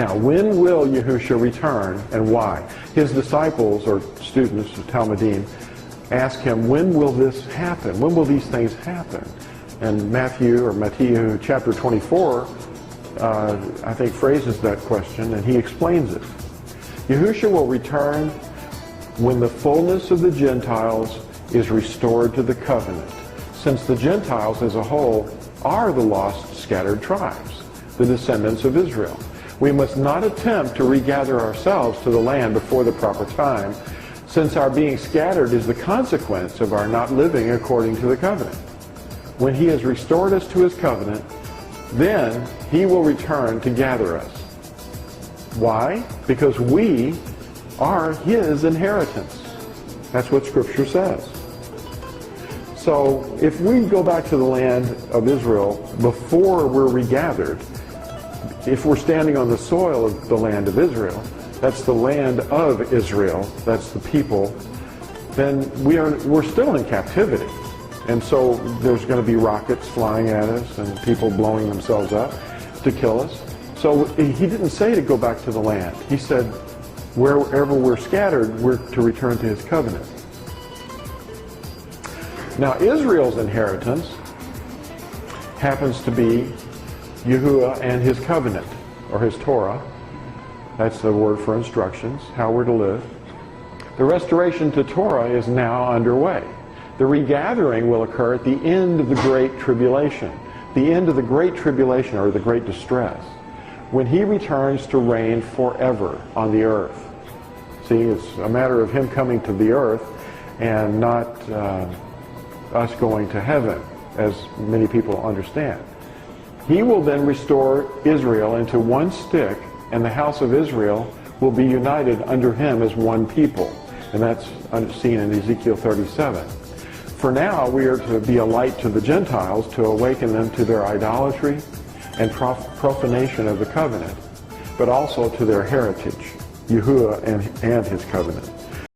Now, when will Yahushua return and why? His disciples or students of Talmudim ask him, when will this happen? When will these things happen? And Matthew chapter 24, I think phrases that question, and he explains it. Yahushua will return when the fullness of the Gentiles is restored to the covenant, since the Gentiles as a whole are the lost scattered tribes, the descendants of Israel. We must not attempt to regather ourselves to the land before the proper time, since our being scattered is the consequence of our not living according to the covenant. When he has restored us to his covenant, then he will return to gather us. Why? Because we are his inheritance. That's what Scripture says. So if we go back to the land of Israel before we're regathered, if we're standing on the soil of the land of Israel, that's the land of Israel, that's the people, then we're still in captivity. And so there's going to be rockets flying at us and people blowing themselves up to kill us. So he didn't say to go back to the land. He said wherever we're scattered, we're to return to his covenant. Now Israel's inheritance happens to be Yahuwah and his covenant, or his Torah. That's the word for instructions, how we're to live. The restoration to Torah is now underway. The regathering will occur at the end of the Great Tribulation. The end of the Great Tribulation, or the Great Distress, when he returns to reign forever on the earth. See, it's a matter of him coming to the earth and not us going to heaven, as many people understand. He will then restore Israel into one stick, and the house of Israel will be united under him as one people. And that's seen in Ezekiel 37. For now, we are to be a light to the Gentiles, to awaken them to their idolatry and profanation of the covenant, but also to their heritage, Yahuwah and his covenant.